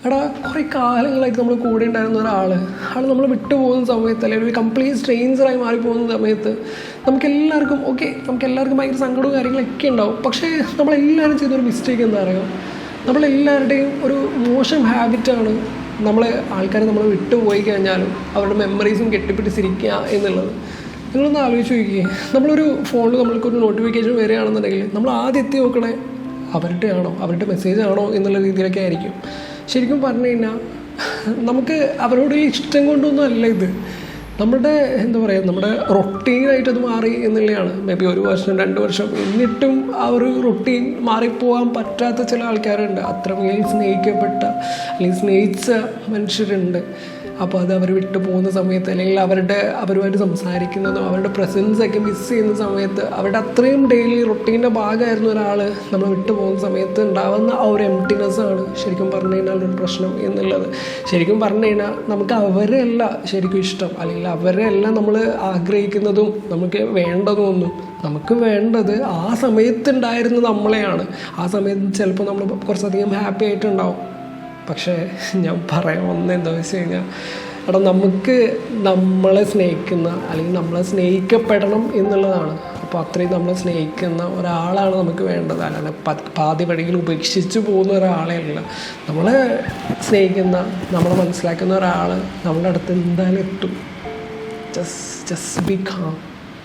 എടാ കുറേ കാലങ്ങളായിട്ട് നമ്മൾ കൂടെ ഉണ്ടായിരുന്ന ആൾ നമ്മൾ വിട്ടുപോകുന്ന സമയത്ത്, അല്ലെങ്കിൽ ഒരു കംപ്ലീറ്റ് സ്ട്രേഞ്ചറായി മാറിപ്പോകുന്ന സമയത്ത് നമുക്കെല്ലാവർക്കും ഭയങ്കര സങ്കടവും കാര്യങ്ങളൊക്കെ ഉണ്ടാവും. പക്ഷേ നമ്മളെല്ലാവരും ചെയ്തൊരു മിസ്റ്റേക്ക് എന്താ പറയുക, നമ്മളെല്ലാവരുടെയും ഒരു മോശം ഹാബിറ്റാണ് ആൾക്കാർ നമ്മൾ വിട്ടുപോയി കഴിഞ്ഞാലും അവരുടെ മെമ്മറീസും കെട്ടിപ്പിടിച്ചിരിക്കുക എന്നുള്ളത്. നിങ്ങളൊന്ന് ആലോചിച്ച് നോക്കിയേ, നമ്മളൊരു ഫോണിൽ നമ്മൾക്കൊരു നോട്ടിഫിക്കേഷൻ വരികയാണെന്നുണ്ടെങ്കിൽ നമ്മൾ ആദ്യം എത്തി നോക്കണേ അവരുടെ മെസ്സേജ് ആണോ എന്നുള്ള രീതിയിലൊക്കെ ആയിരിക്കും. ശരിക്കും പറഞ്ഞു കഴിഞ്ഞാൽ നമുക്ക് അവരോട് ഇഷ്ടം കൊണ്ടൊന്നും അല്ല ഇത്, നമ്മുടെ നമ്മുടെ റൊട്ടീനായിട്ടത് മാറി എന്നുള്ളതാണ്. മേ ബി 1 വർഷം 2 വർഷം എന്നിട്ടും ആ ഒരു റൊട്ടീൻ മാറിപ്പോകാൻ പറ്റാത്ത ചില ആൾക്കാരുണ്ട്. അത്രമേൽ സ്നേഹിക്കപ്പെട്ട അല്ലെങ്കിൽ സ്നേഹിച്ച മനുഷ്യരുണ്ട്. അപ്പോൾ അത് അവർ വിട്ടു പോകുന്ന സമയത്ത്, അല്ലെങ്കിൽ അവരുമായിട്ട് സംസാരിക്കുന്നതോ അവരുടെ പ്രസൻസൊക്കെ മിസ് ചെയ്യുന്ന സമയത്ത്, അവരുടെ അത്രയും ഡെയിലി റൊട്ടീൻ്റെ ഭാഗമായിരുന്ന ഒരാൾ നമ്മൾ വിട്ടു പോകുന്ന സമയത്ത് ഉണ്ടാകുന്ന ആ ഒരു എംപ്റ്റിനെസ്സാണ് ശരിക്കും പറഞ്ഞു കഴിഞ്ഞാൽ ഒരു പ്രശ്നം എന്നുള്ളത്. ശരിക്കും പറഞ്ഞു കഴിഞ്ഞാൽ നമുക്ക് അവരെയല്ല ശരിക്കും ഇഷ്ടം, അല്ലെങ്കിൽ അവരെയല്ല നമ്മൾ ആഗ്രഹിക്കുന്നതും നമുക്ക് വേണ്ടതൊന്നും. നമുക്ക് വേണ്ടത് ആ സമയത്തുണ്ടായിരുന്ന നമ്മളെയാണ്. ആ സമയത്ത് ചിലപ്പോൾ നമ്മൾ കുറച്ചധികം ഹാപ്പി ആയിട്ടുണ്ടാവും. പക്ഷേ ഞാൻ പറയാൻ വന്നതെന്താ വെച്ച് കഴിഞ്ഞാൽ, നമുക്ക് നമ്മളെ സ്നേഹിക്കുന്ന, അല്ലെങ്കിൽ നമ്മളെ സ്നേഹിക്കപ്പെടണം എന്നുള്ളതാണ്. അപ്പോൾ അത്രയും നമ്മളെ സ്നേഹിക്കുന്ന ഒരാളാണ് നമുക്ക് വേണ്ടത്. അല്ലാതെ പാതി വഴിയിൽ ഉപേക്ഷിച്ച് പോകുന്ന ഒരാളെ അല്ല. നമ്മളെ സ്നേഹിക്കുന്ന, നമ്മളെ മനസ്സിലാക്കുന്ന ഒരാൾ നമ്മുടെ അടുത്ത് എന്തായാലും എത്തും. Just be calm.